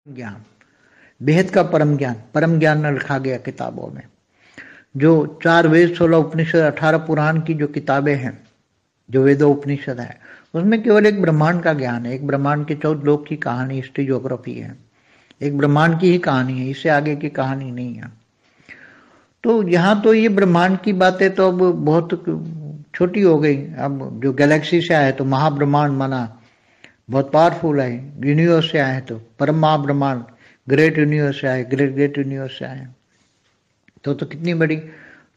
ज्ञान, बेहद का परम ज्ञान न लिखा गया किताबों में। जो 4 वेद, 16 उपनिषद, 18 पुराण की जो किताबें हैं, जो वेदों उपनिषद है, उसमें केवल एक ब्रह्मांड का ज्ञान है। एक ब्रह्मांड के 14 लोक की कहानी, हिस्ट्री, ज्योग्राफी है। एक ब्रह्मांड की ही कहानी है, इससे आगे की कहानी नहीं है। तो यहाँ तो ये ब्रह्मांड की बातें तो अब बहुत छोटी हो गई। अब जो गैलेक्सी से आए तो महाब्रह्मांड माना बहुत पावरफुल है। यूनिवर्स से आए तो परम महाब्रह्मांड, ग्रेट यूनिवर्स से आए, ग्रेट यूनिवर्स से आए तो कितनी बड़ी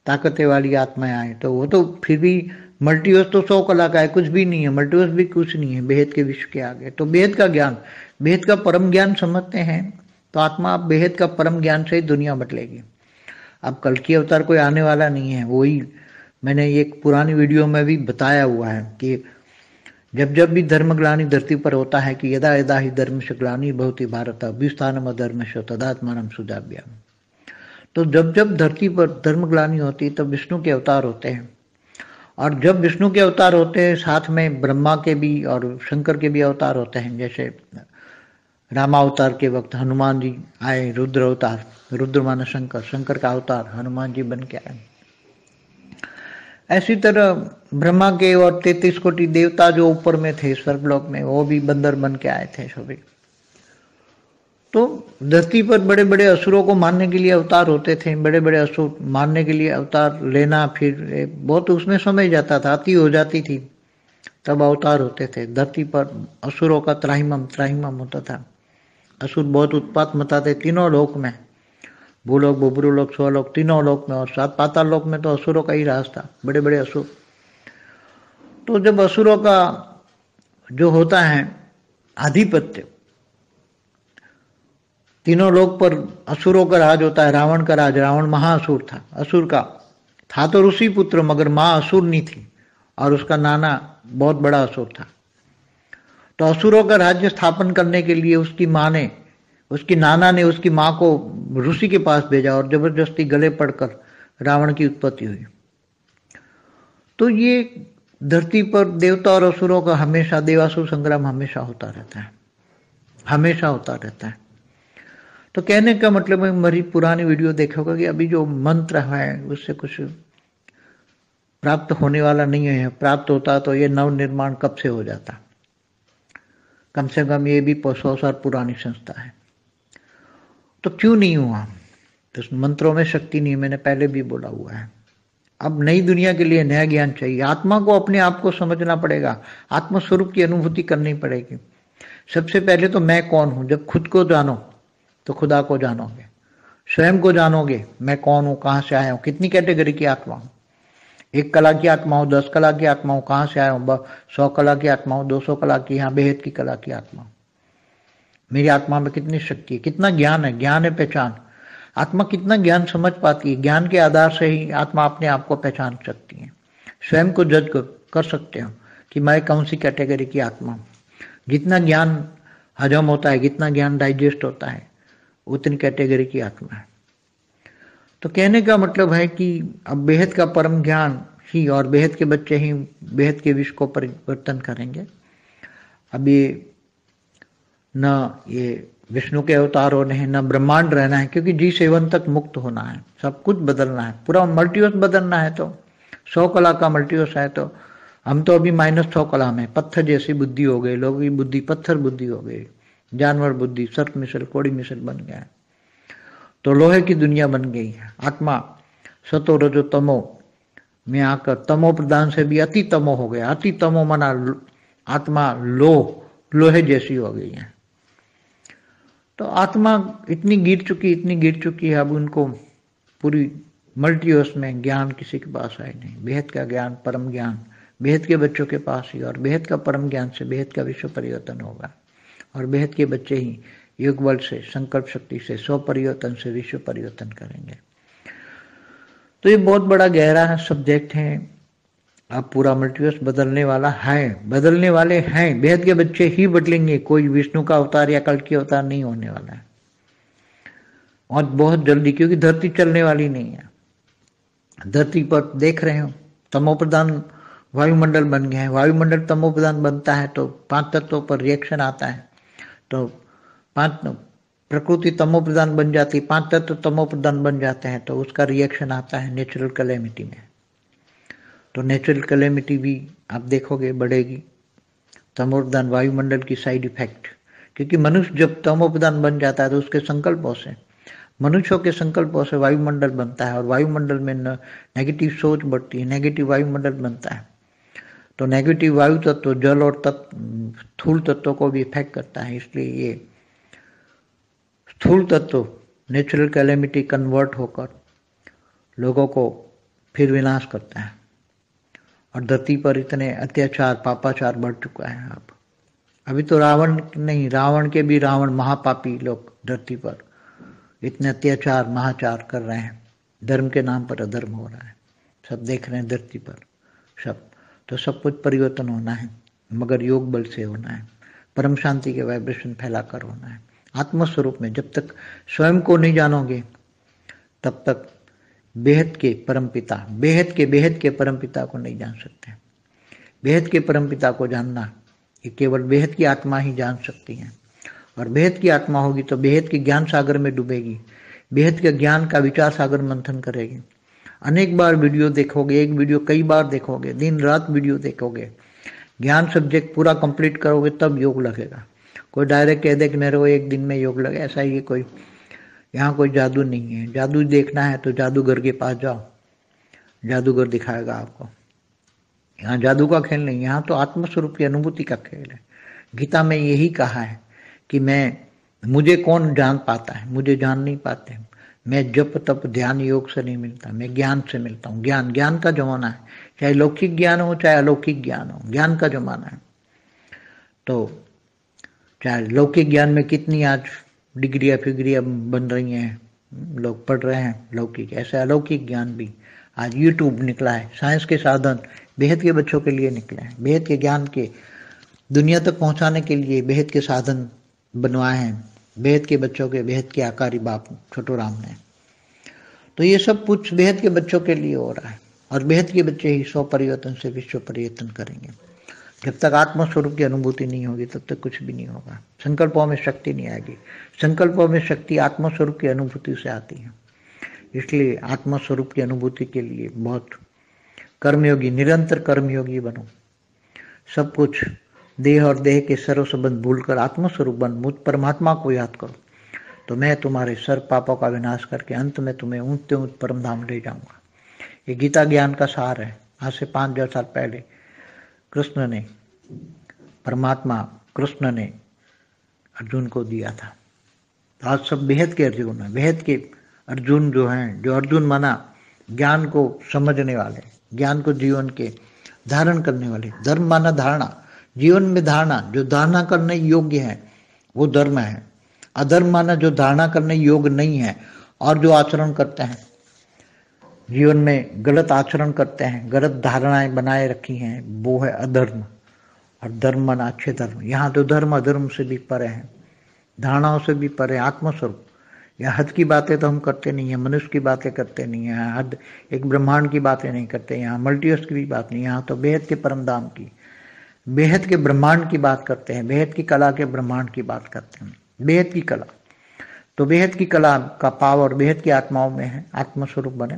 ताकतें वाली आत्माएं आए। तो वो तो फिर भी मल्टीवर्स तो 100 कला का है, कुछ भी नहीं है। मल्टीवर्स भी कुछ नहीं है बेहद के विश्व के आगे। तो बेहद का ज्ञान, बेहद का परम ज्ञान समझते हैं तो आत्मा अब बेहद का परम ज्ञान से ही दुनिया बदलेगी। अब कल की अवतार कोई आने वाला नहीं है। वही मैंने एक पुरानी वीडियो में भी बताया हुआ है कि जब जब भी धर्मग्लानि धरती पर होता है कि यदा यदा ही धर्मस्य ग्लानि भवति भारत अभ्युत्थानम अधर्मस्य तदात्मानं सृजाम्यहम्। तो जब जब धरती पर धर्मग्लानि होती है तब विष्णु के अवतार होते हैं। और जब विष्णु के अवतार होते हैं साथ में ब्रह्मा के भी और शंकर के भी अवतार होते हैं। जैसे रामावतार के वक्त हनुमान जी आए, रुद्र अवतार, रुद्र माना शंकर, शंकर का अवतार हनुमान जी बन के आए। ऐसी तरह ब्रह्मा के और 33 कोटि देवता जो ऊपर में थे स्वर्गलोक में, वो भी बंदर बन के आए थे सभी। तो धरती पर बड़े बड़े असुरों को मारने के लिए अवतार होते थे। बड़े बड़े असुर मारने के लिए अवतार लेना फिर बहुत उसमें समय जाता था, अति हो जाती थी, तब अवतार होते थे। धरती पर असुरों का त्राहिमाम होता था। असुर बहुत उत्पात मचाते तीनों लोक में, भूलोक, बुभुलोक, स्वलोक, तीनों लोक में। और 7 पाताल लोक में तो असुरों का ही राज था, बड़े बड़े असुर। तो जब असुरों का जो होता है आधिपत्य, तीनों लोक पर असुरों का राज होता है। रावण का राज, रावण महाअसुर था। असुर का था तो ऋषि पुत्र, मगर माँ असुर नहीं थी और उसका नाना बहुत बड़ा असुर था। तो असुरों का राज्य स्थापन करने के लिए उसकी माँ ने, उसकी नाना ने उसकी माँ को ऋषि के पास भेजा और जबरदस्ती गले पड़कर रावण की उत्पत्ति हुई। तो ये धरती पर देवता और असुरों का हमेशा देवासुर संग्राम हमेशा होता रहता है, हमेशा होता रहता है। तो कहने का मतलब है, मेरी पुरानी वीडियो देखोगे कि अभी जो मंत्र है उससे कुछ प्राप्त होने वाला नहीं है। प्राप्त होता तो ये नव निर्माण कब से हो जाता। कम से कम ये भी 100 साल पुरानी संस्था है। तो क्यों नहीं हुआ? तो मंत्रों में शक्ति नहीं है, मैंने पहले भी बोला हुआ है। अब नई दुनिया के लिए नया ज्ञान चाहिए। आत्मा को अपने आप को समझना पड़ेगा, आत्मस्वरूप की अनुभूति करनी पड़ेगी। सबसे पहले तो मैं कौन हूं। जब खुद को जानो तो खुदा को जानोगे, स्वयं को जानोगे, मैं कौन हूं, कहां से आया हूं, कितनी कैटेगरी की आत्मा हूं। 1 कला की आत्मा हूं, 10 कला की आत्मा हूं, कहां से आया हूं, 100 कला की आत्मा हूं, 200 कला की, यहाँ बेहद की कला की आत्मा। मेरी आत्मा में कितनी शक्ति है, कितना ज्ञान है। ज्ञान है पहचान। आत्मा कितना ज्ञान समझ पाती है। ज्ञान के आधार से ही आत्मा अपने आप को पहचान सकती है। स्वयं को जज कर सकते हो कि मैं कौन सी कैटेगरी की आत्मा हूं। जितना ज्ञान हजम होता है, जितना ज्ञान डाइजेस्ट होता है, उतनी कैटेगरी की आत्मा है। तो कहने का मतलब है कि अब बेहद का परम ज्ञान ही और बेहद के बच्चे ही बेहद के विश्व को परिवर्तन करेंगे। अब ये न ये विष्णु के अवतार होने हैं, न ब्रह्मांड रहना है, क्योंकि G7 तक मुक्त होना है। सब कुछ बदलना है, पूरा मल्टीवर्स बदलना है। तो 100 कला का मल्टीवर्स है। तो हम तो अभी -100 कला में, पत्थर जैसी बुद्धि हो गई। लोगों की बुद्धि पत्थर बुद्धि हो गई, जानवर बुद्धि, सर्प मिसल, कोड़ी मिसल बन गया है। तो लोहे की दुनिया बन गई है। आत्मा सतो रजो तमो में आकर तमो प्रदान से भी अति तमो हो गया। अति तमो मना आत्मा लोहे जैसी हो गई है। तो आत्मा इतनी गिर चुकी है। अब उनको पूरी मल्टीवर्स में ज्ञान किसी के पास है नहीं। बेहद का ज्ञान, परम ज्ञान बेहद के बच्चों के पास ही, और बेहद का परम ज्ञान से बेहद का विश्व परिवर्तन होगा। और बेहद के बच्चे ही युग बल से, संकल्प शक्ति से, स्व परिवर्तन से विश्व परिवर्तन करेंगे। तो ये बहुत बड़ा गहरा सब्जेक्ट है। अब पूरा मल्टीवर्स बदलने वाला है, बदलने वाले हैं। बेहद के बच्चे ही बदलेंगे। कोई विष्णु का अवतार या कल की अवतार नहीं होने वाला है, और बहुत जल्दी, क्योंकि धरती चलने वाली नहीं है। धरती पर देख रहे हो तमोप्रधान वायुमंडल बन गया है। वायुमंडल तमोप्रधान बनता है तो 5 तत्वों पर रिएक्शन आता है। तो प्रकृति तमो प्रधान बन जाती, 5 तत्व तमो प्रधान बन जाते हैं, तो उसका रिएक्शन आता है नेचुरल कैलेमिटी में। तो नेचुरल कैलेमिटी भी आप देखोगे बढ़ेगी, तमो प्रधान वायुमंडल की साइड इफेक्ट। क्योंकि मनुष्य जब तमो प्रधान बन जाता है तो उसके संकल्पों से, मनुष्यों के संकल्पों से वायुमंडल बनता है, और वायुमंडल में नेगेटिव सोच बढ़ती है, नेगेटिव वायुमंडल बनता है। तो नेगेटिव वायु तत्व जल और स्थूल तत्वों को भी इफेक्ट करता है। इसलिए ये स्थूल तत्व नेचुरल कैलेमिटी कन्वर्ट होकर लोगों को फिर विनाश करता है। और धरती पर इतने अत्याचार पापाचार बढ़ चुका है। अब अभी तो रावण नहीं, रावण के भी रावण महापापी लोग धरती पर इतने अत्याचार महाचार कर रहे हैं, धर्म के नाम पर अधर्म हो रहा है, सब देख रहे हैं धरती पर सब। तो सब कुछ परिवर्तन होना है, मगर योग बल से होना है, परम शांति के वाइब्रेशन फैलाकर होना है आत्मस्वरूप में। जब तक स्वयं को नहीं जानोगे तब तक बेहद के परमपिता, बेहद के परमपिता को नहीं जान सकते। बेहद के परमपिता को जानना ये केवल बेहद की आत्मा ही जान सकती है। और बेहद की आत्मा होगी तो बेहद के ज्ञान सागर में डूबेगी, बेहद के ज्ञान का विचार सागर मंथन करेगी। अनेक बार वीडियो देखोगे, एक वीडियो कई बार देखोगे, दिन रात वीडियो देखोगे, ज्ञान सब्जेक्ट पूरा कंप्लीट करोगे तब योग लगेगा। कोई डायरेक्ट कह दे कि मेरे को एक दिन में योग लगे, ऐसा ही कोई यहाँ कोई जादू नहीं है। जादू देखना है तो जादूगर के पास जाओ, जादूगर दिखाएगा आपको। यहाँ जादू का खेल नहीं, यहाँ तो आत्मस्वरूप की अनुभूति का खेल है। गीता में यही कहा है कि मुझे कौन जान पाता है, मुझे जान नहीं पाते। मैं जप तप ध्यान योग से नहीं मिलता, मैं ज्ञान से मिलता हूँ। ज्ञान का जमाना है, चाहे लौकिक ज्ञान हो चाहे अलौकिक ज्ञान हो, ज्ञान का जमाना है। तो चाहे लौकिक ज्ञान में कितनी आज डिग्रियाँ फिग्रियाँ बन रही हैं, लोग पढ़ रहे हैं लौकिक, ऐसे अलौकिक ज्ञान भी आज यूट्यूब निकला है, साइंस के साधन बेहद के बच्चों के लिए निकले हैं। बेहद के ज्ञान के दुनिया तक पहुंचाने के लिए बेहद के साधन बनवाए हैं, बेहद के बच्चों के, बेहद के आकारी बाप छोटू राम ने। तो ये सब कुछ बेहद के बच्चों के लिए हो रहा है, और बेहद के बच्चे ही 100 परिवर्तन से विश्व परिवर्तन करेंगे। जब तक आत्मस्वरूप की अनुभूति नहीं होगी तब तक कुछ भी नहीं होगा। संकल्पों में शक्ति नहीं आएगी, संकल्पों में शक्ति आत्मस्वरूप की अनुभूति से आती है। इसलिए आत्मस्वरूप की अनुभूति के लिए बहुत कर्मयोगी, निरंतर कर्मयोगी बनो। सब कुछ देह और देह के सर्व संबंध भूलकर आत्मस्वरूप बन, मुझ परमात्मा को याद करो, तो मैं तुम्हारे सर्व पापों का विनाश करके अंत में तुम्हें ऊंचे ऊंचे परम धाम ले जाऊंगा। ये गीता ज्ञान का सार है। आज से 5000 साल पहले परमात्मा कृष्ण ने अर्जुन को दिया था। आज सब बेहद के अर्जुन है, बेहद के अर्जुन जो हैं, जो अर्जुन माना ज्ञान को समझने वाले, ज्ञान को जीवन के धारण करने वाले। धर्म माना धारणा, जीवन में धारणा, जो धारणा करने योग्य है वो धर्म है। अधर्म माना जो धारणा करने योग्य नहीं है और जो आचरण करते हैं, जीवन में गलत आचरण करते हैं, गलत धारणाएं बनाए रखी हैं, वो है अधर्म। और धर्म माना अच्छे धर्म। यहाँ तो धर्म अधर्म से भी परे है, धारणाओं से भी परे आत्मस्वरूप। यहाँ हद की बातें तो हम करते नहीं है, मनुष्य की बातें करते नहीं है, हद एक ब्रह्मांड की बातें नहीं करते, यहाँ मल्टीवर्स की भी बात नहीं, यहाँ तो बेहद के परम धाम की, बेहद के ब्रह्मांड की बात करते हैं, बेहद की कला के ब्रह्मांड की बात करते हैं, बेहद की कला। तो बेहद की कला का पावर बेहद की आत्माओं में है। आत्मस्वरूप बने,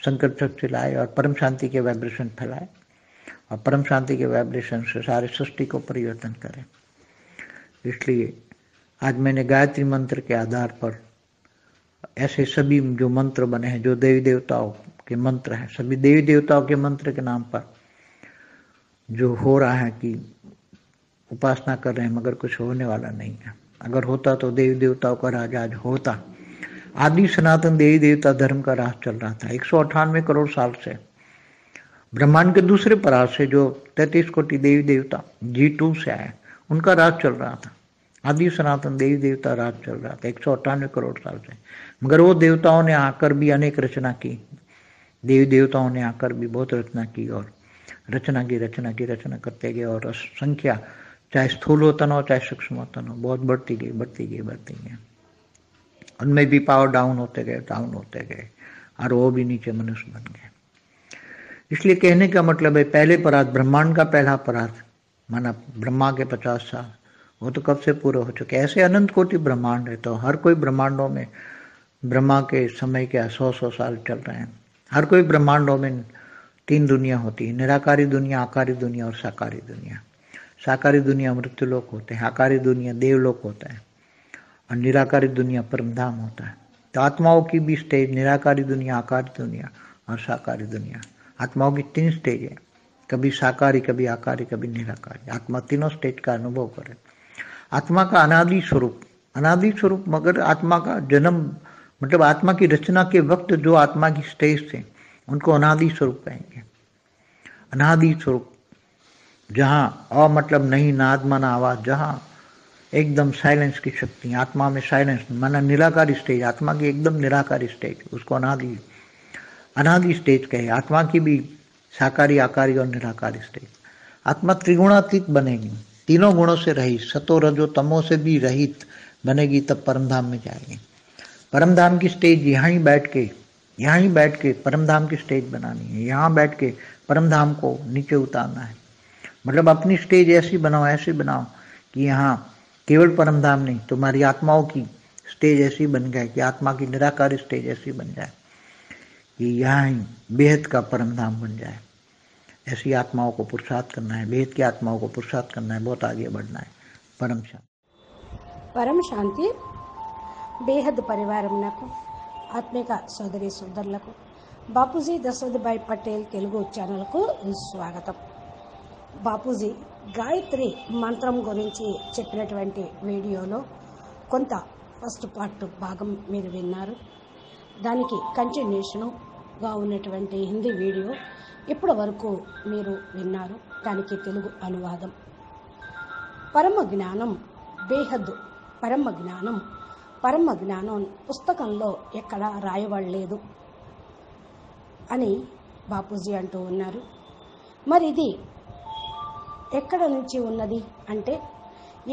संकल्प शक्ति लाए और परम शांति के वाइब्रेशन फैलाए, और परम शांति के वाइब्रेशन से सारे सृष्टि को परिवर्तन करें। इसलिए आज मैंने गायत्री मंत्र के आधार पर ऐसे सभी जो मंत्र बने हैं, जो देवी देवताओं के मंत्र हैं, सभी देवी देवताओं के मंत्र के नाम पर जो हो रहा है कि उपासना कर रहे हैं, मगर कुछ होने वाला नहीं है। अगर होता तो देवी देवताओं का राज आज होता। आदि सनातन देवी देवता धर्म का राज चल रहा था 198 करोड़ साल से। ब्रह्मांड के दूसरे परार से जो 33 कोटि देवी देवता G2 से आए, उनका राज चल रहा था। आदि सनातन देवी देवता राज चल रहा था 198 करोड़ साल से। मगर वो देवताओं ने आकर भी अनेक रचना की, देवी देवताओं ने आकर भी बहुत रचना की, और रचना करते गए, और संख्या चाहे स्थूल होतन हो चाहे सूक्ष्म होतन हो, बहुत बढ़ती गई। उनमें भी पावर डाउन होते गए, और वो भी नीचे मनुष्य बन गए। इसलिए कहने का मतलब है, पहले परात ब्रह्मांड का पहला परात माना ब्रह्मा के 50 साल, वो तो कब से पूरे हो चुके। ऐसे अनंत कोटि ब्रह्मांड है, तो हर कोई ब्रह्मांडों में ब्रह्मा के समय के 100 साल चल रहे हैं। हर कोई ब्रह्मांडों में 3 दुनिया होती है, निराकारी दुनिया, आकारी दुनिया और साकारी दुनिया। साकारी दुनिया मृत्युलोक होते हैं, आकारी दुनिया देवलोक होता है और निराकारी दुनिया परमधाम होता है। तो आत्माओं की भी स्टेज निराकारी दुनिया, आकारी दुनिया और साकारी दुनिया। आत्माओं की 3 स्टेज है, कभी साकारी, कभी आकारी, कभी निराकारी। आत्मा तीनों स्टेज का अनुभव करे। आत्मा का अनादि स्वरूप मगर आत्मा का जन्म मतलब आत्मा की रचना के वक्त जो आत्मा की स्टेज थे उनको अनादि स्वरूप कहेंगे। अनादि स्वरूप जहाँ अ मतलब नहीं, नाद माना आवाज, जहाँ एकदम साइलेंस की शक्ति, आत्मा में साइलेंस माना निराकारी स्टेज, आत्मा की एकदम निराकारी स्टेज, उसको अनादि स्टेज कहे। आत्मा की भी साकारी, आकारी और निराकारी स्टेज। आत्मा त्रिगुणातीत बनेगी, तीनों गुणों से रहित, सतो रजो तमो से भी रहित बनेगी, तब परमधाम में जाएगी। परमधाम की स्टेज यहाँ ही बैठ के परमधाम की स्टेज बनानी है। यहाँ बैठ के परमधाम को नीचे उतारना है। मतलब अपनी स्टेज ऐसी बनाओ कि यहाँ केवल परमधाम नहीं, तुम्हारी आत्माओं की स्टेज ऐसी बन जाए कि आत्मा की निराकारी स्टेज ऐसी बन जाए कि यहाँ ही बेहद का परमधाम बन जाए। ऐसी आत्माओं को पुरुषार्थ करना है, बेहद की आत्माओं को पुरुषार्थ करना है, बहुत आगे बढ़ना है। परम शांति బేహద్ పరివారమునకు ఆత్మిక సోదరి సోదరులకు బాపూజీ దశరథభాయ్ పటేల్ తెలుగు ఛానల్కు స్వాగతం. బాపూజీ గాయత్రి మంత్రం గురించి చెప్పినటువంటి వీడియోలో కొంత ఫస్ట్ పార్ట్ భాగం మీరు విన్నారు. దానికి కంటిన్యూషన్గా ఉన్నటువంటి హిందీ వీడియో ఇప్పటి వరకు మీరు విన్నారు. దానికి తెలుగు అనువాదం. పరమ జ్ఞానం బేహద్ పరమ జ్ఞానం పుస్తకంలో ఎక్కడా రాయబడలేదు అని బాపూజీ అంటూ ఉన్నారు. మరి ఇది ఎక్కడ నుంచి ఉన్నది అంటే,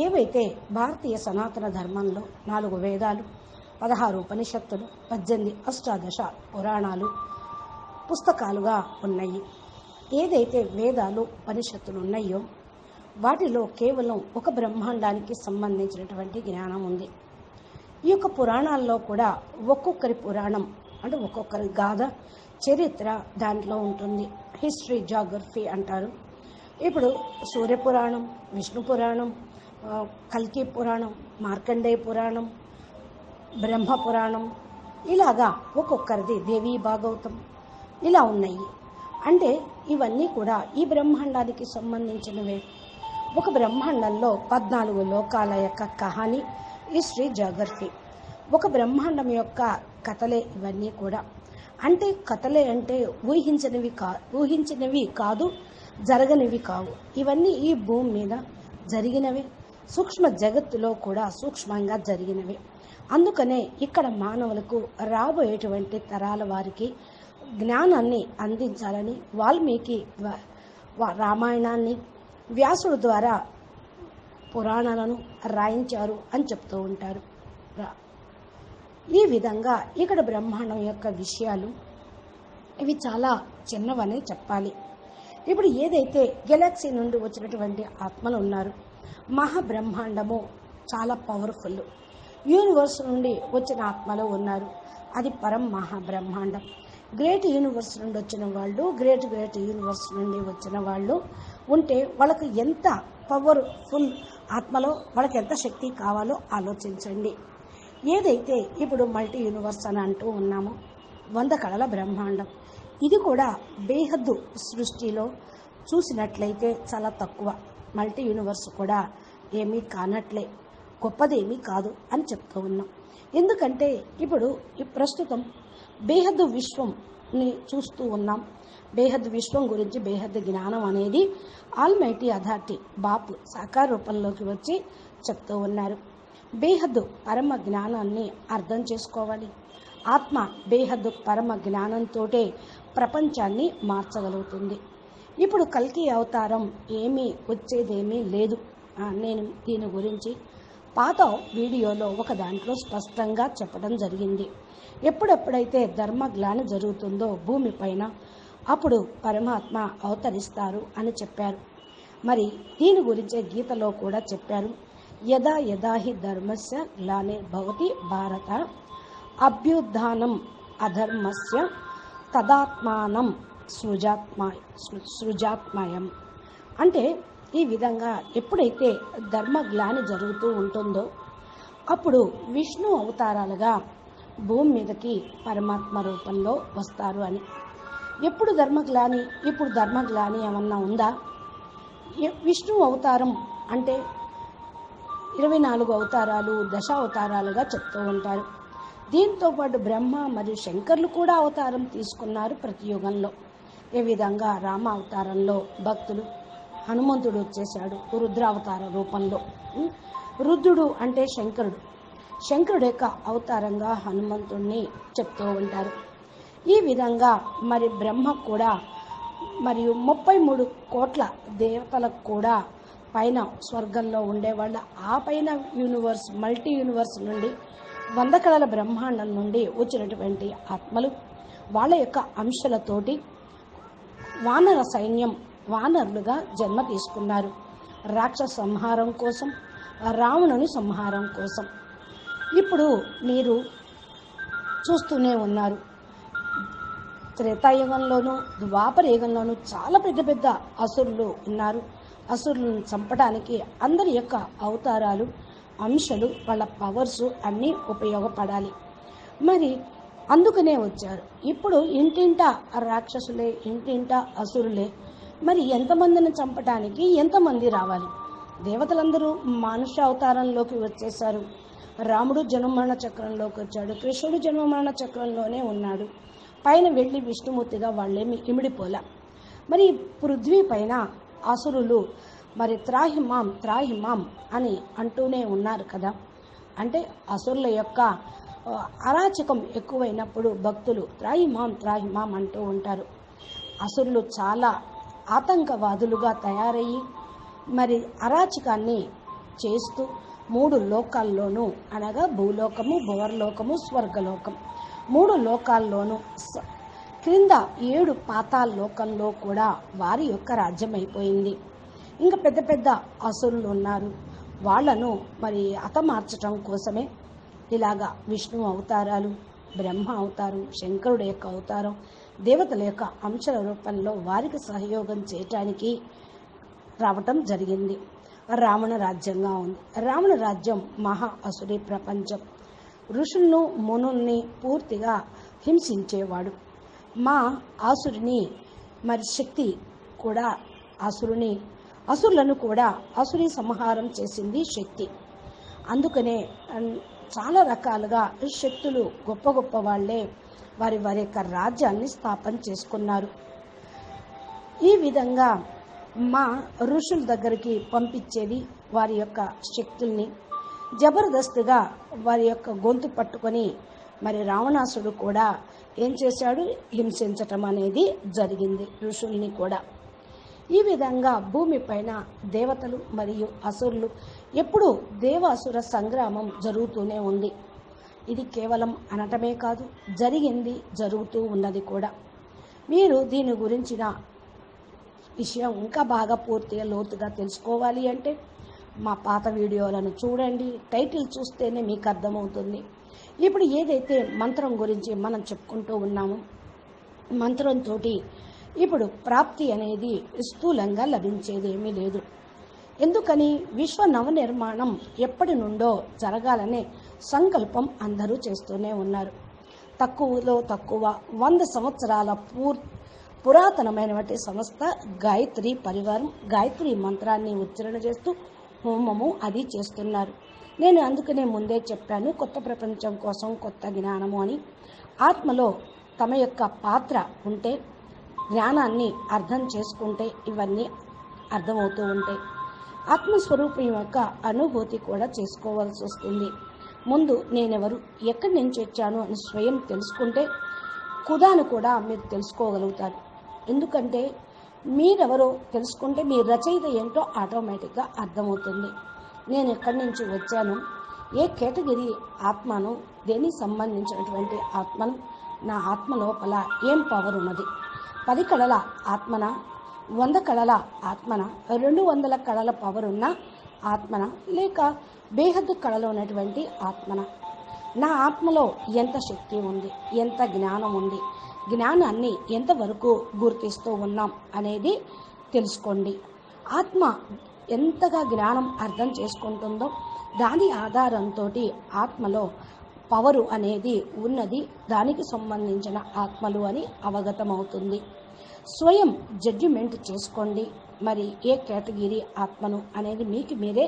ఏవైతే భారతీయ సనాతన ధర్మంలో 4 వేదాలు, 16 ఉపనిషత్తులు, 18 అష్టాదశ పురాణాలు పుస్తకాలుగా ఉన్నాయి. ఏదైతే వేదాలు ఉపనిషత్తులు ఉన్నాయో వాటిలో కేవలం ఒక బ్రహ్మాండానికి సంబంధించినటువంటి జ్ఞానం ఉంది. ఈ యొక్క పురాణాల్లో కూడా ఒక్కొక్కరి పురాణం అంటే ఒక్కొక్కరి గాథ, చరిత్ర దాంట్లో ఉంటుంది. హిస్టరీ, జాగ్రఫీ అంటారు. ఇప్పుడు సూర్యపురాణం, విష్ణు పురాణం, కల్కి పురాణం, మార్కండేయ పురాణం, బ్రహ్మ పురాణం, ఇలాగా ఒక్కొక్కరిది దేవీ భాగవతం ఇలా ఉన్నాయి. అంటే ఇవన్నీ కూడా ఈ బ్రహ్మాండానికి సంబంధించినవే. ఒక బ్రహ్మాండంలో 14 లోకాల యొక్క కహాని, హిస్టరీ, జాగ్రఫీ. ఒక బ్రహ్మాండం యొక్క కథలే ఇవన్నీ కూడా. అంటే కథలే అంటే ఊహించినవి కాదు, జరగనివి కావు. ఇవన్నీ ఈ భూమి మీద జరిగినవే, సూక్ష్మ జగత్తులో కూడా సూక్ష్మంగా జరిగినవే. అందుకనే ఇక్కడ మానవులకు రాబోయేటువంటి తరాల వారికి జ్ఞానాన్ని అందించాలని వాల్మీకి రామాయణాన్ని, వ్యాసుడు ద్వారా పురాణాలను రాయించారు అని చెప్తూ ఉంటారు. ఈ విధంగా ఇక్కడ బ్రహ్మాండం యొక్క విషయాలు ఇవి చాలా చిన్నవనే చెప్పాలి. ఇప్పుడు ఏదైతే గెలాక్సీ నుండి వచ్చినటువంటి ఆత్మలు ఉన్నారు, మహాబ్రహ్మాండము చాలా పవర్ఫుల్. యూనివర్స్ నుండి వచ్చిన ఆత్మలు ఉన్నారు, అది పరం మహాబ్రహ్మాండం. గ్రేట్ యూనివర్స్ నుండి వచ్చిన వాళ్ళు, గ్రేట్ యూనివర్స్ నుండి వచ్చిన వాళ్ళు ఉంటే వాళ్ళకి ఎంత పవర్ఫుల్ ఆత్మలో వాళ్ళకి ఎంత శక్తి కావాలో ఆలోచించండి. ఏదైతే ఇప్పుడు మల్టీ యూనివర్స్ అని అంటూ ఉన్నామో 100 కళల బ్రహ్మాండం, ఇది కూడా బేహద్దు సృష్టిలో చూసినట్లయితే చాలా తక్కువ. మల్టీ యూనివర్స్ కూడా ఏమీ కానట్లే, గొప్పదేమీ కాదు అని చెప్తూ ఉన్నాం. ఎందుకంటే ఇప్పుడు ఈ ప్రస్తుతం బేహద్దు విశ్వంని చూస్తూ ఉన్నాం. బేహద్దు విశ్వం గురించి బేహద్దు జ్ఞానం అనేది ఆల్మైటీ అథారిటీ బాపు సాకార రూపంలోకి వచ్చి చెప్తూ ఉన్నారు. బేహద్దు పరమ జ్ఞానాన్ని అర్థం చేసుకోవాలి. ఆత్మ బేహద్దు పరమ జ్ఞానంతోటే ప్రపంచాన్ని మార్చగలుగుతుంది. ఇప్పుడు కల్కి అవతారం ఏమీ వచ్చేదేమీ లేదు. నేను దీని గురించి పాత వీడియోలో ఒక దాంట్లో స్పష్టంగా చెప్పడం జరిగింది. ఎప్పుడెప్పుడైతే ధర్మగ్లాని జరుగుతుందో భూమిపైన అప్పుడు పరమాత్మ అవతరిస్తారు అని చెప్పారు. మరి దీని గురించే గీతలో కూడా చెప్పారు. యదా యదా హి ధర్మస్య గ్లానిర్భవతి భారత అభ్యుత్థానం అధర్మస్య తదాత్మానం సృజాత్మయం. అంటే ఈ విధంగా ఎప్పుడైతే ధర్మగ్లాని జరుగుతూ ఉంటుందో అప్పుడు విష్ణు అవతారాలుగా భూమి మీదకి పరమాత్మ రూపంలో వస్తారు అని. ఎప్పుడు ధర్మగ్లాని? ఇప్పుడు ధర్మగ్లాని ఏమన్నా ఉందా? విష్ణు అవతారం అంటే 24 అవతారాలు, దశావతారాలుగా చెప్తూ ఉంటారు. దీంతో పాటు బ్రహ్మ మరియు శంకర్లు కూడా అవతారం తీసుకున్నారు ప్రతి యుగంలో. ఏ విధంగా రామ అవతారంలో భక్తులు హనుమంతుడు వచ్చేశాడు రుద్రావతార రూపంలో. రుద్రుడు అంటే శంకరుడు, శంకరుడు యొక్క అవతారంగా హనుమంతుడిని చెప్తూ ఉంటారు. ఈ విధంగా మరి బ్రహ్మ కూడా మరియు 33 కోట్ల దేవతలకు కూడా పైన స్వర్గంలో ఉండేవాళ్ళ ఆ పైన యూనివర్స్, మల్టీ యూనివర్స్ నుండి 100 కళల బ్రహ్మాండం నుండి వచ్చినటువంటి ఆత్మలు వాళ్ళ యొక్క అంశాలతోటి వానర సైన్యం, వానరులుగా జన్మ తీసుకున్నారు. రాక్షస సంహారం కోసం, రావణుని సంహారం కోసం. ఇప్పుడు మీరు చూస్తూనే ఉన్నారు, త్రేతాయుగంలోనూ ద్వాపర యుగంలోనూ చాలా పెద్ద పెద్ద అసురులు ఉన్నారు. అసురులను చంపడానికి అందరి యొక్క అవతారాలు, అంశాలు, వాళ్ళ పవర్స్ అన్నీ ఉపయోగపడాలి. మరి అందుకనే వచ్చారు. ఇప్పుడు ఇంటింటా రాక్షసులే, ఇంటింటా అసురులే. మరి ఎంతమందిని చంపడానికి ఎంతమంది రావాలి? దేవతలందరూ మనుష్య అవతారంలోకి వచ్చేశారు. రాముడు జన్మమరణ చక్రంలోకి వచ్చాడు, కృష్ణుడు జన్మమరణ చక్రంలోనే ఉన్నాడు. పైన వెళ్ళి విష్ణుమూర్తిగా వాళ్ళేమి ఇమిడిపోలా. మరి పృథ్వీ పైన అసురులు మరి త్రాహిమాం త్రాహిమాం అని అంటూనే ఉన్నారు కదా. అంటే అసురుల యొక్క అరాచకం ఎక్కువైనప్పుడు భక్తులు త్రాహిమాం త్రాహిమాం అంటూ ఉంటారు. అసురులు చాలా ఆతంకవాదులుగా తయారయ్యి మరి అరాచకాన్ని చేస్తూ 3 లోకాల్లోనూ, అనగా భూలోకము, భువర్లోకము, స్వర్గలోకం, 3 లోకాల్లోనూ క్రింద 7 పాతాళ లోకంలో కూడా వారి యొక్క రాజ్యం అయిపోయింది. ఇంకా పెద్ద పెద్ద అసురులు ఉన్నారు. వాళ్లను మరి హతమార్చటం కోసమే ఇలాగా విష్ణు అవతారాలు, బ్రహ్మ అవతారం, శంకరుడు యొక్క అవతారం, దేవతల యొక్క అంశాల రూపంలో వారికి సహయోగం చేయటానికి రావటం జరిగింది. రావణ రాజ్యంగా ఉంది. రావణ రాజ్యం మహా అసురీ ప్రపంచం. ఋషులను, మునుల్ని పూర్తిగా హింసించేవాడు. మా ఆసురుని మరి శక్తి కూడా అసురులను కూడా అసురీ సంహారం చేసింది శక్తి. అందుకనే చాలా రకాలుగా శక్తులు గొప్ప గొప్ప వాళ్ళే వారి వారి యొక్క రాజ్యాన్ని స్థాపన చేసుకున్నారు. ఈ విధంగా మా ఋషుల దగ్గరికి పంపించేది వారి యొక్క శక్తుల్ని. జబర్దస్తిగా వారి యొక్క గొంతు పట్టుకొని మరి రావణాసుడు కూడా ఏం చేశాడు? హింసించటం అనేది జరిగింది ఋషుల్ని కూడా. ఈ విధంగా భూమిపైన దేవతలు మరియు అసురులు ఎప్పుడూ దేవాసుర సంగ్రామం జరుగుతూనే ఉంది. ఇది కేవలం అనటమే కాదు, జరిగింది, జరుగుతూ ఉన్నది కూడా. మీరు దీని గురించిన విషయం ఇంకా బాగా పూర్తిగా లోతుగా తెలుసుకోవాలి అంటే మా పాత వీడియోలను చూడండి. టైటిల్ చూస్తేనే మీకు అర్థమవుతుంది. ఇప్పుడు ఏదైతే మంత్రం గురించి మనం చెప్పుకుంటూ ఉన్నామో, మంత్రంతో ఇప్పుడు ప్రాప్తి అనేది స్థూలంగా లభించేది ఏమీ లేదు. ఎందుకని? విశ్వ నవనిర్మాణం ఎప్పటి నుండో జరగాలనే సంకల్పం అందరూ చేస్తూనే ఉన్నారు. తక్కువలో తక్కువ 100 సంవత్సరాల పురాతనమైనటువంటి సంస్థ గాయత్రి పరివారం గాయత్రి మంత్రాన్ని ఉచ్చారణ చేస్తూ హోమము అది చేస్తున్నారు. నేను అందుకనే ముందే చెప్పాను, కొత్త ప్రపంచం కోసం కొత్త జ్ఞానము అని. ఆత్మలో తమ యొక్క పాత్ర ఉంటే, జ్ఞానాన్ని అర్థం చేసుకుంటే ఇవన్నీ అర్థమవుతూ ఉంటాయి. ఆత్మస్వరూపం యొక్క అనుభూతి కూడా చేసుకోవాల్సి వస్తుంది. ముందు నేనెవరు, ఎక్కడి నుంచి వచ్చాను అని స్వయం తెలుసుకుంటే ఖుదాను కూడా మీరు తెలుసుకోగలుగుతారు. ఎందుకంటే మీరెవరో తెలుసుకుంటే మీ రచయిత ఏంటో ఆటోమేటిక్గా అర్థమవుతుంది. నేను ఎక్కడి నుంచి వచ్చాను, ఏ కేటగిరీ ఆత్మను, దేనికి సంబంధించినటువంటి ఆత్మను, నా ఆత్మ లోపల ఏం పవర్ ఉన్నది, 10 కళల ఆత్మన, 100 కళల ఆత్మన, 200 కళల పవర్ ఉన్న ఆత్మన లేక బేహద్దు కళలో ఉన్నటువంటి ఆత్మన? నా ఆత్మలో ఎంత శక్తి ఉంది, ఎంత జ్ఞానం ఉంది, జ్ఞానాన్ని ఎంతవరకు గుర్తిస్తూ ఉన్నాం అనేది తెలుసుకోండి. ఆత్మ ఎంతగా జ్ఞానం అర్థం చేసుకుంటుందో దాని ఆధారంతో ఆత్మలో పవరు అనేది ఉన్నది, దానికి సంబంధించిన ఆత్మలు అని అవగతమవుతుంది. స్వయం జడ్జిమెంట్ చేసుకోండి, మరి ఏ కేటగిరీ ఆత్మను అనేది మీకు మీరే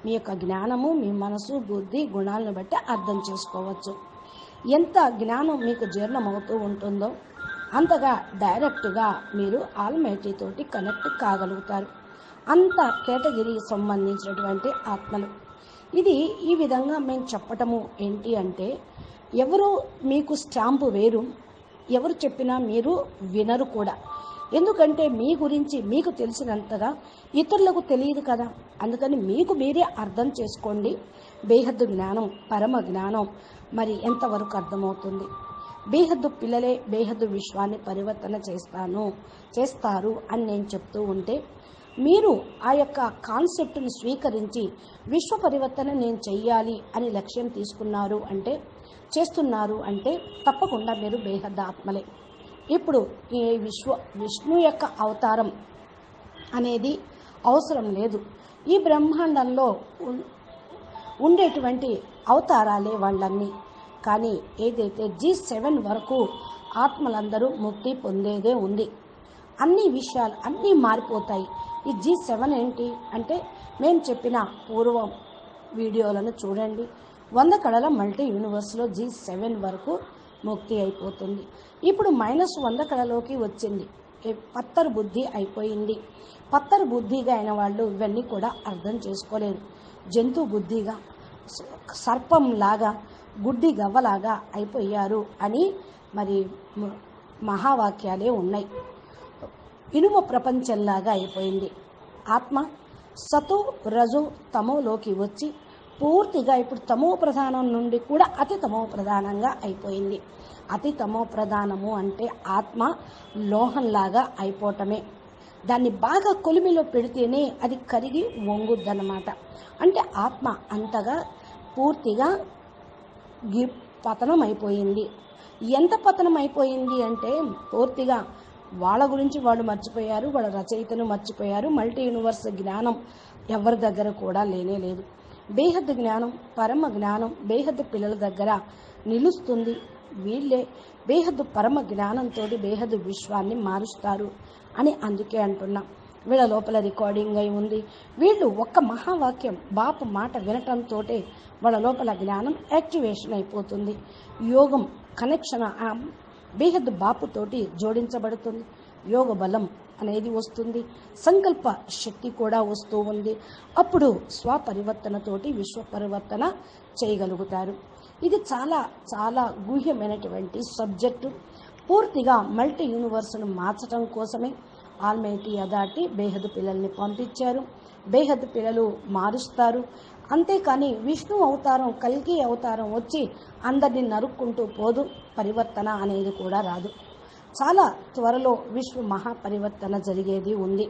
మీ యొక్క జ్ఞానము, మీ మనసు, బుద్ధి, గుణాలను బట్టి అర్థం చేసుకోవచ్చు. ఎంత జ్ఞానం మీకు జీర్ణమవుతూ ఉంటుందో అంతగా డైరెక్ట్గా మీరు ఆల్మైటీ తోటి కనెక్ట్ కాగలుగుతారు. అంత కేటగిరీ సంబంధించినటువంటి ఆత్మలు. ఇది ఈ విధంగా మేము చెప్పటము ఏంటి అంటే, ఎవరు మీకు స్టాంపు వేరు, ఎవరు చెప్పినా మీరు వినరు కూడా. ఎందుకంటే మీ గురించి మీకు తెలిసినంతగా ఇతరులకు తెలియదు కదా. అందుకని మీకు మీరే అర్థం చేసుకోండి. బేహద్దు జ్ఞానం, పరమ జ్ఞానం మరి ఎంతవరకు అర్థమవుతుంది. బేహద్దు పిల్లలే బేహద్దు విశ్వాన్ని పరివర్తన చేస్తారు అని నేను చెప్తూ ఉంటే, మీరు ఆ యొక్క కాన్సెప్ట్ని స్వీకరించి విశ్వ పరివర్తన నేను చెయ్యాలి అని లక్ష్యం తీసుకున్నారు అంటే, చేస్తున్నారు అంటే తప్పకుండా మీరు బేహద్ద ఆత్మలే. ఇప్పుడు ఈ విష్ణు యొక్క అవతారం అనేది అవసరం లేదు. ఈ బ్రహ్మాండంలో ఉండేటువంటి అవతారాలే వాళ్ళన్నీ. కానీ ఏదైతే G7 వరకు ఆత్మలందరూ ముక్తి పొందేదే ఉంది. అన్ని విషయాలు అన్నీ మారిపోతాయి. ఈ G7 ఏంటి అంటే, మేము చెప్పిన పూర్వం వీడియోలను చూడండి. 100 కళల మల్టీ యూనివర్స్లో G7 వరకు ముక్తి అయిపోతుంది. ఇప్పుడు -100 కళలోకి వచ్చింది. పత్తరు బుద్ధి అయిపోయింది. పత్తరు బుద్ధిగా అయిన వాళ్ళు ఇవన్నీ కూడా అర్థం చేసుకోలేరు. జంతు బుద్ధిగా, సర్పంలాగా, గుడ్డి గవ్వలాగా అయిపోయారు అని మరి మహావాక్యాలే ఉన్నాయి. ఇనుమ ప్రపంచంలాగా అయిపోయింది. ఆత్మ సతు రజు తమోలోకి వచ్చి పూర్తిగా ఇప్పుడు తమో ప్రధానం నుండి కూడా అతి తమో ప్రధానంగా అయిపోయింది. అతి తమో ప్రధానము అంటే ఆత్మ లోహంలాగా అయిపోవటమే. దాన్ని బాగా కొలిమిలో పెడితేనే అది కరిగి వంగుద్దన్నమాట. అంటే ఆత్మ అంతగా పూర్తిగా పతనం అయిపోయింది. ఎంత పతనం అయిపోయింది అంటే, పూర్తిగా వాళ్ళ గురించి వాళ్ళు మర్చిపోయారు, వాళ్ళ రచయితను మర్చిపోయారు. మల్టీ యూనివర్స్ జ్ఞానం ఎవరి దగ్గర కూడా లేనే లేదు. బేహద్దు జ్ఞానం, పరమ జ్ఞానం బేహద్దు పిల్లల దగ్గర నిలుస్తుంది. వీళ్ళే బేహద్దు పరమ జ్ఞానంతో బేహద్దు విశ్వాన్ని మారుస్తారు అని అందుకే అంటున్నాం. వీళ్ళ లోపల రికార్డింగ్ అయి ఉంది. వీళ్ళు ఒక్క మహావాక్యం బాపు మాట వినటంతో వాళ్ళ లోపల జ్ఞానం యాక్టివేషన్ అయిపోతుంది. యోగం కనెక్షన్ బేహద్దు బాపుతోటి జోడించబడుతుంది. యోగ బలం అనేది వస్తుంది. సంకల్ప శక్తి కూడా వస్తూ ఉంది. అప్పుడు స్వపరివర్తనతోటి విశ్వ పరివర్తన చేయగలుగుతారు. ఇది చాలా చాలా గుహ్యమైనటువంటి సబ్జెక్టు. పూర్తిగా మల్టీ యూనివర్స్ను మార్చడం కోసమే ఆల్మైటీ అథారిటీ బేహద్దు పిల్లల్ని పంపించారు. బేహద్దు పిల్లలు మారుస్తారు. అంతేకాని విష్ణు అవతారం, కల్కి అవతారం వచ్చి అందరినీ నరుక్కుంటూ పోదు. పరివర్తన అనేది కూడా రాదు. చాలా త్వరలో విశ్వ మహాపరివర్తన జరిగేది ఉంది.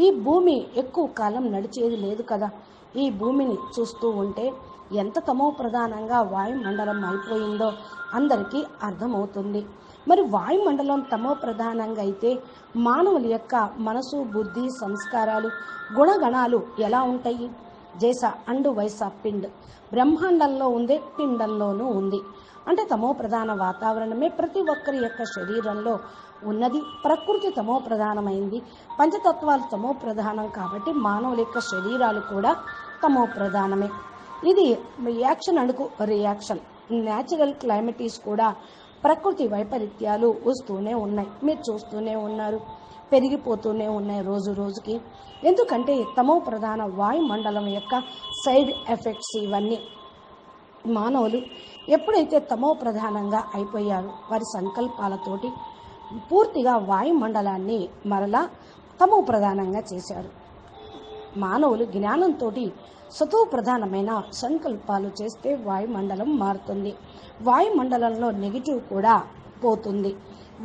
ఈ భూమి ఎక్కువ కాలం నడిచేది లేదు కదా. ఈ భూమిని చూస్తూ ఉంటే ఎంత తమో ప్రధానంగా వాయుమండలం అయిపోయిందో అందరికీ అర్థమవుతుంది. మరి వాయుమండలం తమో ప్రధానంగా అయితే మానవుల యొక్క మనసు, బుద్ధి, సంస్కారాలు, గుణగణాలు ఎలా ఉంటాయి? జైసా అండు వైసా పిండ్. బ్రహ్మాండంలో ఉందే పిండంలోనూ ఉంది. అంటే తమో ప్రధాన వాతావరణమే ప్రతి ఒక్కరి యొక్క శరీరంలో ఉన్నది. ప్రకృతి తమో ప్రధానమైంది. పంచతత్వాలు తమో ప్రధానం కాబట్టి మానవుల యొక్క శరీరాలు కూడా తమో ప్రధానమే. ఇది యాక్షన్ అణుకు రియాక్షన్. న్యాచురల్ క్లైమేటీస్ కూడా ప్రకృతి వైపరీత్యాలు వస్తూనే ఉన్నాయి. మీరు చూస్తూనే ఉన్నారు, పెరిగిపోతూనే ఉన్నాయి రోజు రోజుకి. ఎందుకంటే తమో ప్రధాన వాయుమండలం యొక్క సైడ్ ఎఫెక్ట్స్ ఇవన్నీ. మానవులు ఎప్పుడైతే తమో ప్రధానంగా అయిపోయారో వారి సంకల్పాలతోటి పూర్తిగా వాయుమండలాన్ని మరలా తమో ప్రధానంగా చేశారు. మానవులు జ్ఞానంతో సతో ప్రధానమైన సంకల్పాలు చేస్తే వాయుమండలం మారుతుంది. వాయుమండలంలో నెగిటివ్ కూడా పోతుంది.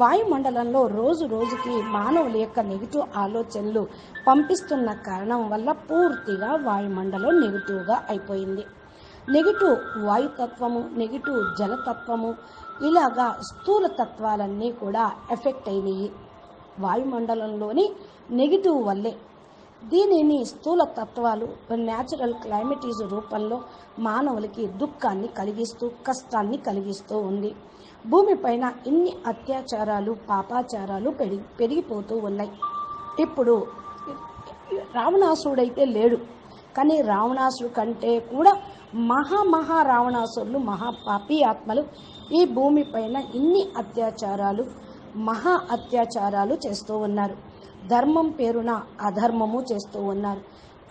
వాయుమండలంలో రోజు రోజుకి మానవుల యొక్క నెగిటివ్ ఆలోచనలు పంపిస్తున్న కారణం వల్ల పూర్తిగా వాయుమండలం నెగిటివ్గా అయిపోయింది. నెగిటివ్ వాయుతత్వము, నెగిటివ్ జలతత్వము, ఇలాగా స్థూల తత్వాలన్నీ కూడా ఎఫెక్ట్ అయినాయి వాయుమండలంలోని నెగిటివ్ వల్లే. దీనిని స్థూల తత్వాలు న్యాచురల్ క్లైమేటీస్ రూపంలో మానవులకి దుఃఖాన్ని కలిగిస్తూ కష్టాన్ని కలిగిస్తూ ఉంది. భూమిపైన ఇన్ని అత్యాచారాలు పాపాచారాలు పెరిగిపోతూ ఉన్నాయి. ఇప్పుడు రావణాసురుడైతే లేడు, కానీ రావణాసుడు కంటే కూడా మహా రావణాసురులు మహాపాపి ఆత్మలు ఈ భూమిపైన ఇన్ని అత్యాచారాలు మహా అత్యాచారాలు చేస్తూ ఉన్నారు. ధర్మం పేరున అధర్మము చేస్తూ ఉన్నారు.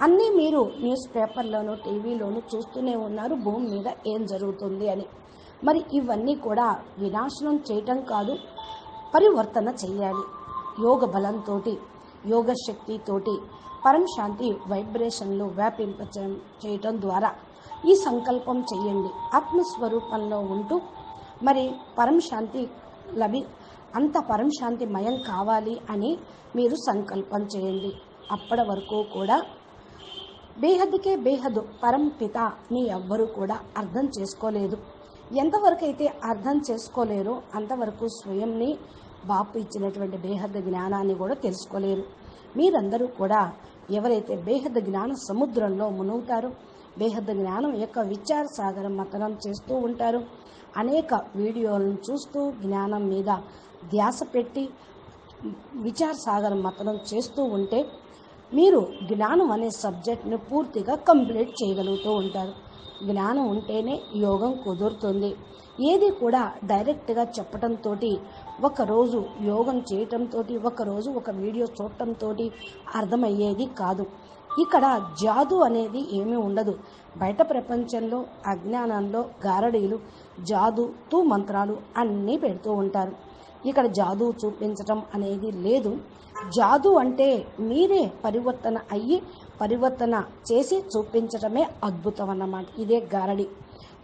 అన్నీ మీరు న్యూస్ పేపర్లోనూ టీవీలోనూ చూస్తూనే ఉన్నారు భూమి మీద ఏం జరుగుతుంది అని. మరి ఇవన్నీ కూడా వినాశనం చేయటం కాదు, పరివర్తన చేయాలి. యోగ బలంతో, యోగ శక్తితోటి పరంశాంతి వైబ్రేషన్లు వ్యాపింప చేయటం ద్వారా ఈ సంకల్పం చేయండి. ఆత్మస్వరూపంలో ఉంటూ మరి పరంశాంతి అంత పరంశాంతిమయం కావాలి అని మీరు సంకల్పం చేయండి. అప్పటి వరకు కూడా బేహద్దుకే బేహద్దు పరంపిత మీ ఎవ్వరూ కూడా అర్థం చేసుకోలేదు. ఎంతవరకు అయితే అర్థం చేసుకోలేరో అంతవరకు స్వయంని బాపు ఇచ్చినటువంటి బేహద్దు జ్ఞానాన్ని కూడా తెలుసుకోలేరు. మీరందరూ కూడా ఎవరైతే బేహద్దు జ్ఞాన సముద్రంలో మునుగుతారో, బేహద్దు జ్ఞానం యొక్క విచార సాగరం మతనం చేస్తూ ఉంటారు, అనేక వీడియోలను చూస్తూ జ్ఞానం మీద ధ్యాస పెట్టి విచార సాగరం మతనం చేస్తూ ఉంటే మీరు జ్ఞానం అనే సబ్జెక్ట్ని పూర్తిగా కంప్లీట్ చేయగలుగుతూ ఉంటారు. జ్ఞానం ఉంటేనే యోగం కుదురుతుంది. ఏది కూడా డైరెక్ట్గా చెప్పడంతో, ఒకరోజు యోగం చేయటంతో, ఒకరోజు ఒక వీడియో చూడటంతో అర్థమయ్యేది కాదు. ఇక్కడ జాదు అనేది ఏమీ ఉండదు. బయట ప్రపంచంలో అజ్ఞానంలో గారడీలు జాదు తూ మంత్రాలు అన్నీ పెడుతూ ఉంటారు. ఇక్కడ జాదు చూపించటం అనేది లేదు. జాదు అంటే మీరే పరివర్తన అయ్యి పరివర్తన చేసి చూపించటమే అద్భుతం అన్నమాట. ఇదే గారడి.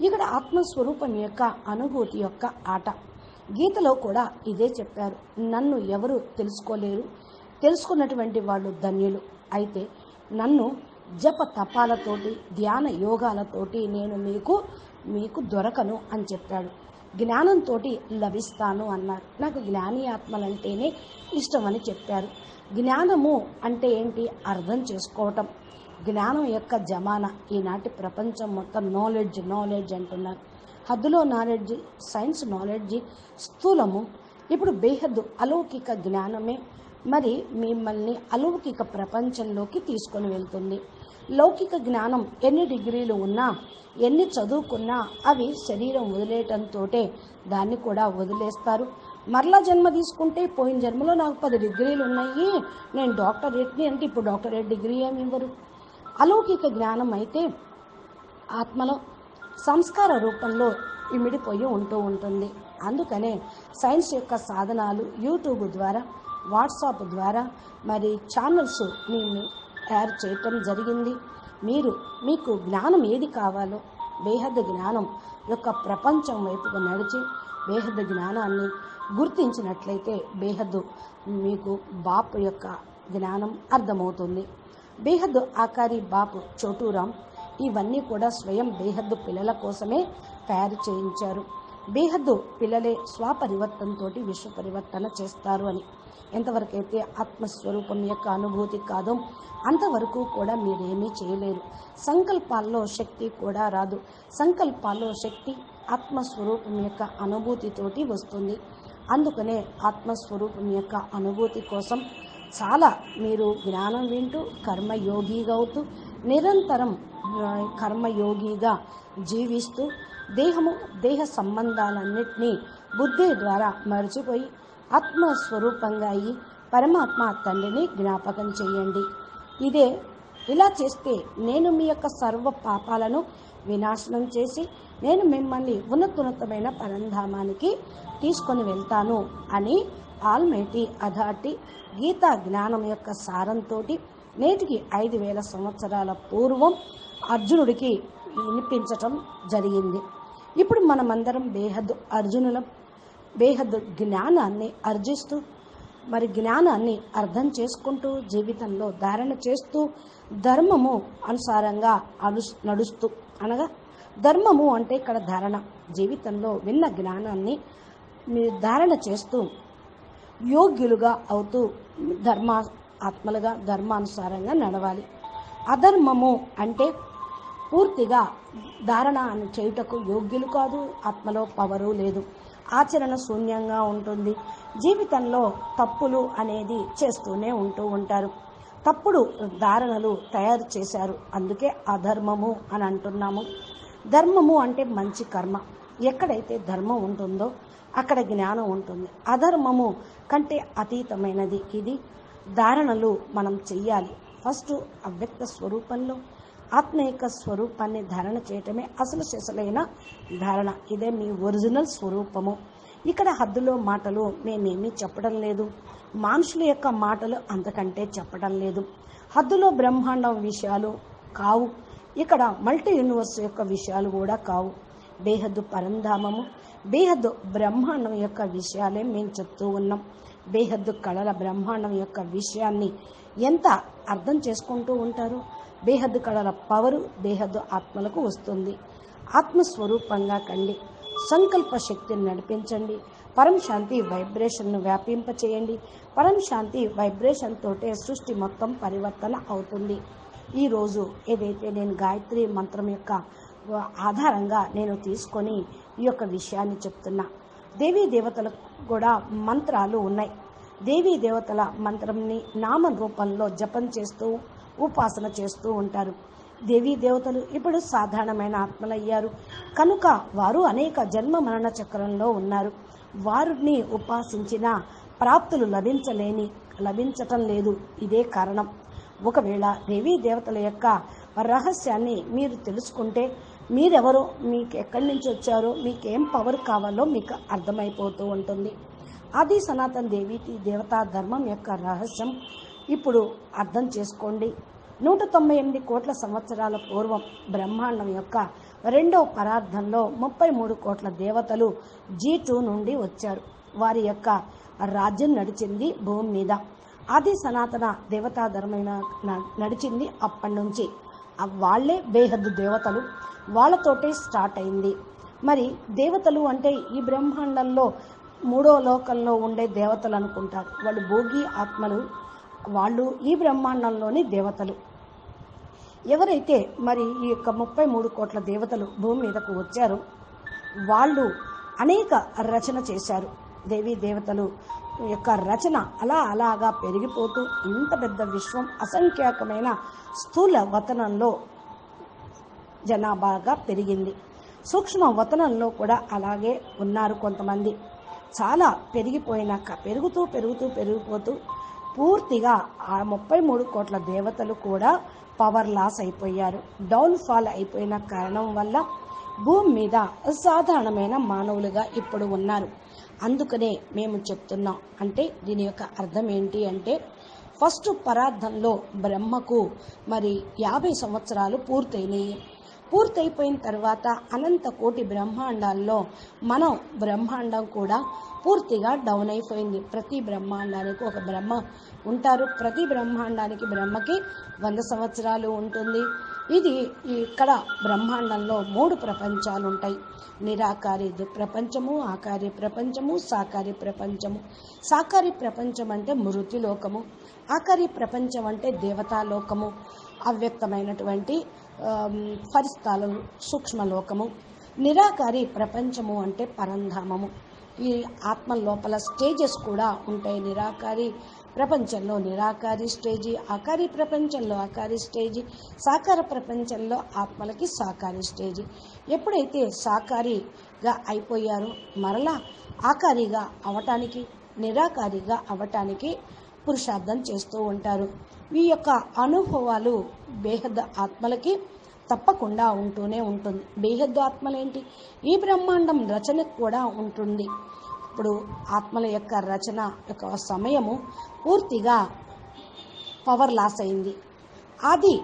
ఇక్కడ ఆత్మస్వరూపం యొక్క అనుభూతి యొక్క ఆట. గీతలో కూడా ఇదే చెప్పారు. నన్ను ఎవరు తెలుసుకోలేరు, తెలుసుకున్నటువంటి వాళ్ళు ధన్యులు. అయితే నన్ను జప తపాలతోటి ధ్యాన యోగాలతోటి నేను మీకు దొరకను అని చెప్పాడు. జ్ఞానంతో లభిస్తాను అన్నారు. నాకు జ్ఞాని ఆత్మలంటేనే ఇష్టమని చెప్పారు. జ్ఞానము అంటే ఏంటి? అర్థం చేసుకోవటం. జ్ఞానం యొక్క జమానా ఈనాటి ప్రపంచం మొత్తం నాలెడ్జ్ అంటున్నారు. హద్దులో నాలెడ్జి, సైన్స్ నాలెడ్జి స్థూలము. ఇప్పుడు బేహద్దు అలౌకిక జ్ఞానమే మరి మిమ్మల్ని అలౌకిక ప్రపంచంలోకి తీసుకొని వెళ్తుంది. లౌకిక జ్ఞానం ఎన్ని డిగ్రీలు ఉన్నా, ఎన్ని చదువుకున్నా అవి శరీరం వదిలేయటంతో దాన్ని కూడా వదిలేస్తారు. మరలా జన్మ తీసుకుంటే పోయిన జన్మలో నాకు 10 డిగ్రీలు ఉన్నాయి, నేను డాక్టరేట్ని అంటే ఇప్పుడు డాక్టరేట్ డిగ్రీ ఏమి ఇవ్వరు. అలౌకిక జ్ఞానం అయితే ఆత్మలో సంస్కార రూపంలో ఇమిడిపోయి ఉంటూ ఉంటుంది. అందుకనే సైన్స్ యొక్క సాధనాలు యూట్యూబ్ ద్వారా, వాట్సాప్ ద్వారా మరి ఛానల్స్ మేము తయారు చేయటం జరిగింది. మీకు జ్ఞానం ఏది కావాలో బేహద్దు జ్ఞానం యొక్క ప్రపంచం వైపుకు నడిచి బేహద్దు జ్ఞానాన్ని గుర్తించినట్లయితే బేహద్దు మీకు బాపు యొక్క జ్ఞానం అర్థమవుతుంది. బేహద్దు ఆకారి బాపు చోటూరామ్ ఇవన్నీ కూడా స్వయం బేహద్దు పిల్లల కోసమే తయారు చేయించారు. బేహద్దు పిల్లలే స్వపరివర్తనతో విశ్వ పరివర్తన చేస్తారు అని. ఎంతవరకైతే ఆత్మస్వరూపం యొక్క అనుభూతి కాదో అంతవరకు కూడా మీరేమీ చేయలేరు. సంకల్పాల్లో శక్తి కూడా రాదు. సంకల్పాల్లో శక్తి ఆత్మస్వరూపం యొక్క అనుభూతితోటి వస్తుంది. అందుకనే ఆత్మస్వరూపం యొక్క అనుభూతి కోసం చాలా మీరు జ్ఞానం వింటూ కర్మయోగిగా అవుతూ నిరంతరం కర్మయోగిగా జీవిస్తూ దేహ సంబంధాలన్నింటినీ బుద్ధి ద్వారా మర్చిపోయి ఆత్మస్వరూపంగా అయ్యి పరమాత్మ తండ్రిని జ్ఞాపకం చేయండి. ఇలా చేస్తే నేను మీ యొక్క సర్వ పాపాలను వినాశనం చేసి నేను మిమ్మల్ని ఉన్నతమైన పరంధామానికి తీసుకొని వెళ్తాను అని ఆల్మైటీ అథారిటీ గీతా జ్ఞానం యొక్క సారంతో నేటికి 5000 సంవత్సరాల పూర్వం అర్జునుడికి వినిపించటం జరిగింది. ఇప్పుడు మనమందరం బేహద్దు అర్జునులం. బేహద్దు జ్ఞానాన్ని ఆర్జిస్తూ మరి జ్ఞానాన్ని అర్థం చేసుకుంటూ జీవితంలో ధారణ చేస్తూ ధర్మము అనుసారంగా నడుస్తూ, అనగా ధర్మము అంటే ఇక్కడ ధారణ, జీవితంలో విన్న జ్ఞానాన్ని మీరు ధారణ చేస్తూ యోగ్యులుగా అవుతూ ఆత్మలుగా ధర్మానుసారంగా నడవాలి. అధర్మము అంటే పూర్తిగా ధారణ అని చేయుటకు యోగ్యులు కాదు, ఆత్మలో పవరు లేదు, ఆచరణ శూన్యంగా ఉంటుంది. జీవితంలో తప్పులు అనేది చేస్తూనే ఉంటూ ఉంటారు, తప్పుడు ధారణలు తయారు చేశారు, అందుకే అధర్మము అని అంటున్నాము. ధర్మము అంటే మంచి కర్మ, ఎక్కడైతే ధర్మం ఉంటుందో అక్కడ జ్ఞానం ఉంటుంది. అధర్మము కంటే అతీతమైనది ఇది. ధారణలు మనం చెయ్యాలి. ఫస్ట్ అవ్యక్త స్వరూపంలో ఆత్మ యొక్క స్వరూపాన్ని ధారణ చేయటమే అసలు సిసలైన ధారణ. ఇదే మీ ఒరిజినల్ స్వరూపము. ఇక్కడ హద్దులో మాటలు మేమేమీ చెప్పడం లేదు, మనుషుల యొక్క మాటలు అంతకంటే చెప్పడం లేదు. హద్దులో బ్రహ్మాండం విషయాలు కావు, ఇక్కడ మల్టీ యూనివర్స్ యొక్క విషయాలు కూడా కావు. బేహద్దు పరంధామము, బేహద్దు బ్రహ్మాండం యొక్క విషయాలే మేము చెప్తూ ఉన్నాం. బేహద్దు కళల బ్రహ్మాండం యొక్క విషయాన్ని ఎంత అర్థం చేసుకుంటూ ఉంటారు. బేహద్దు కళల పవరు బేహద్దు ఆత్మలకు వస్తుంది. ఆత్మస్వరూపంగా కండి, సంకల్ప శక్తిని నడిపించండి. పరం శాంతి వైబ్రేషన్ను వ్యాపింపచేయండి. పరం శాంతి వైబ్రేషన్ తోటే సృష్టి మొత్తం పరివర్తన అవుతుంది. ఈరోజు ఏదైతే నేను గాయత్రి మంత్రం యొక్క ఆధారంగా నేను తీసుకొని ఈ యొక్క విషయాన్ని చెప్తున్నా. దేవీ దేవతలకు కూడా మంత్రాలు ఉన్నాయి. దేవీ దేవతల మంత్రంని నామ రూపంలో జపం చేస్తూ ఉపాసన చేస్తూ ఉంటారు. దేవీ దేవతలు ఇప్పుడు సాధారణమైన ఆత్మలయ్యారు కనుక వారు అనేక జన్మ మరణ చక్రంలో ఉన్నారు. వారిని ఉపాసించిన ప్రాప్తులు లభించటం లేదు. ఇదే కారణం. ఒకవేళ దేవీ దేవతల యొక్క రహస్యాన్ని మీరు తెలుసుకుంటే మీరెవరో, మీకు ఎక్కడి నుంచి వచ్చారో, మీకేం పవర్ కావాలో మీకు అర్థమైపోతూ ఉంటుంది. ఆది సనాతన దేవతా ధర్మం యొక్క రహస్యం ఇప్పుడు అర్థం చేసుకోండి. 198 కోట్ల సంవత్సరాల పూర్వం బ్రహ్మాండం యొక్క రెండవ పరార్థంలో 33 కోట్ల దేవతలు G2 నుండి వచ్చారు. వారి యొక్క రాజ్యం నడిచింది భూమి మీద. ఆది సనాతన దేవతా ధర్మం నడిచింది అప్పటి నుంచి. వాళ్లే బేహద్దు దేవతలు, వాళ్ళతోటే స్టార్ట్ అయింది. మరి దేవతలు అంటే ఈ బ్రహ్మాండంలో మూడో లోకంలో ఉండే దేవతలు అనుకుంటారు. వాళ్ళు భోగి ఆత్మలు, వాళ్ళు ఈ బ్రహ్మాండంలోని దేవతలు. ఎవరైతే మరి ఈ యొక్క 33 కోట్ల దేవతలు భూమి మీదకు వచ్చారో వాళ్ళు అనేక రచన చేశారు. దేవీ దేవతలు యొక్క రచన అలాగా పెరిగిపోతూ ఇంత పెద్ద విశ్వం అసంఖ్యాకమైన స్థూల వతనంలో జనాభాగా పెరిగింది. సూక్ష్మ వతనంలో కూడా అలాగే ఉన్నారు కొంతమంది. చాలా పెరిగిపోయినాక పెరిగిపోతూ పూర్తిగా ఆ 33 కోట్ల దేవతలు కూడా పవర్ లాస్ అయిపోయారు. డౌన్ఫాల్ అయిపోయిన కారణం వల్ల భూమి మీద సాధారణమైన మానవులుగా ఇప్పుడు ఉన్నారు. అందుకనే మేము చెప్తున్నాం. అంటే దీని యొక్క అర్థం ఏంటి అంటే, ఫస్ట్ పరార్థంలో బ్రహ్మకు మరి 50 సంవత్సరాలు పూర్తయిపోయిన తర్వాత అనంత కోటి బ్రహ్మాండాల్లో మనం బ్రహ్మాండం కూడా పూర్తిగా డౌన్ అయిపోయింది. ప్రతి బ్రహ్మాండానికి ఒక బ్రహ్మ ఉంటారు. ప్రతి బ్రహ్మాండానికి బ్రహ్మకి 100 సంవత్సరాలు ఉంటుంది. ఇది ఇక్కడ బ్రహ్మాండంలో 3 ప్రపంచాలు ఉంటాయి. నిరాకారి ప్రపంచము, ఆకారి ప్రపంచము, సాకారి ప్రపంచము. సాకారి ప్రపంచం అంటే మృత్యులోకము, ఆకారి ప్రపంచం అంటే దేవతాలోకము, అవ్యక్తమైనటువంటి ఫరిస్తాలు సూక్ష్మలోకము. నిరాకారి ప్రపంచము అంటే పరంధామము. ఈ ఆత్మ లోపల స్టేజెస్ కూడా ఉంటాయి. నిరాకారి ప్రపంచంలో నిరాకారి స్టేజీ, ఆకారి ప్రపంచంలో ఆకారి స్టేజీ, సాకార ప్రపంచంలో ఆత్మలకి సాకారి స్టేజీ. ఎప్పుడైతే సాకారిగా అయిపోయారో మరలా ఆకారిగా అవటానికి, నిరాకారిగా అవటానికి పురుషార్థం చేస్తూ ఉంటారు. ఈ యొక్క అనుభవాలు బేహద్దు ఆత్మలకి తప్పకుండా ఉంటూనే ఉంటుంది. బేహద్దు ఆత్మలేంటి, ఈ బ్రహ్మాండం రచనకు కూడా ఉంటుంది. ఇప్పుడు ఆత్మల యొక్క రచన యొక్క సమయము పూర్తిగా పవర్ లాస్ అయింది. ఆది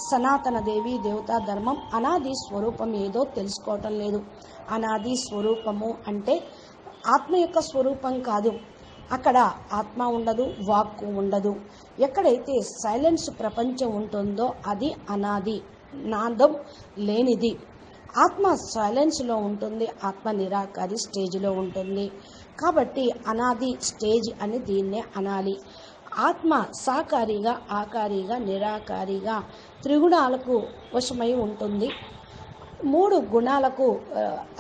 సనాతన దేవి దేవతా ధర్మం అనాది స్వరూపం ఏదో తెలుసుకోవటం లేదు. అనాది స్వరూపము అంటే ఆత్మ యొక్క స్వరూపం కాదు. అక్కడ ఆత్మ ఉండదు, వాక్కు ఉండదు. ఎక్కడైతే సైలెన్స్ ప్రపంచం ఉంటుందో అది అనాది, నాదం లేనిది. ఆత్మ సైలెన్స్లో ఉంటుంది, ఆత్మ నిరాకారి స్టేజ్లో ఉంటుంది. కాబట్టి అనాది స్టేజ్ అని దీన్నే అనాలి. ఆత్మ సాకారిగా, ఆకారిగా, నిరాకారిగా త్రిగుణాలకు వశమై ఉంటుంది. 3 గుణాలకు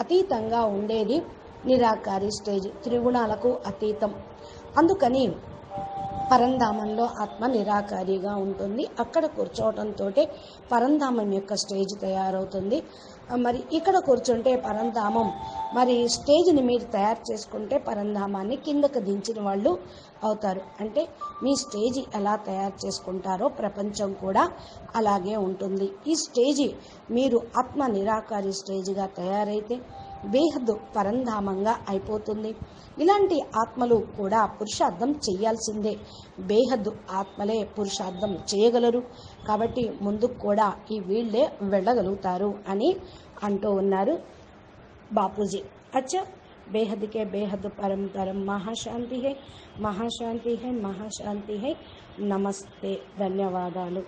అతీతంగా ఉండేది నిరాకారి స్టేజ్, త్రిగుణాలకు అతీతం. అందుకని పరంధామంలో ఆత్మ నిరాకారిగా ఉంటుంది. అక్కడ కూర్చోవడంతో పరంధామం యొక్క స్టేజ్ తయారవుతుంది. మరి ఇక్కడ కూర్చుంటే పరంధామం, మరి స్టేజ్ని మీరు తయారు చేసుకుంటే పరంధామాన్ని కిందకు దించిన వాళ్ళు అవుతారు. అంటే మీ స్టేజ్ ఎలా తయారు చేసుకుంటారో ప్రపంచం కూడా అలాగే ఉంటుంది. ఈ స్టేజి మీరు ఆత్మ నిరాకారి స్టేజ్గా తయారైతే బేహద్దు పరంధామంగా అయిపోతుంది. ఇలాంటి ఆత్మలు కూడా పురుషార్థం చేయాల్సిందే. బేహద్దు ఆత్మలే పురుషార్థం చేయగలరు. కాబట్టి ముందుకు కూడా ఈ వీళ్ళే వెళ్ళగలుగుతారు అని అంటూ ఉన్నారు బాపూజీ. అచ్చా, बेहद के बेहद परम परम महाशांति है, महाशांति है, महाशांति है. नमस्ते, ధన్యవాదాలు.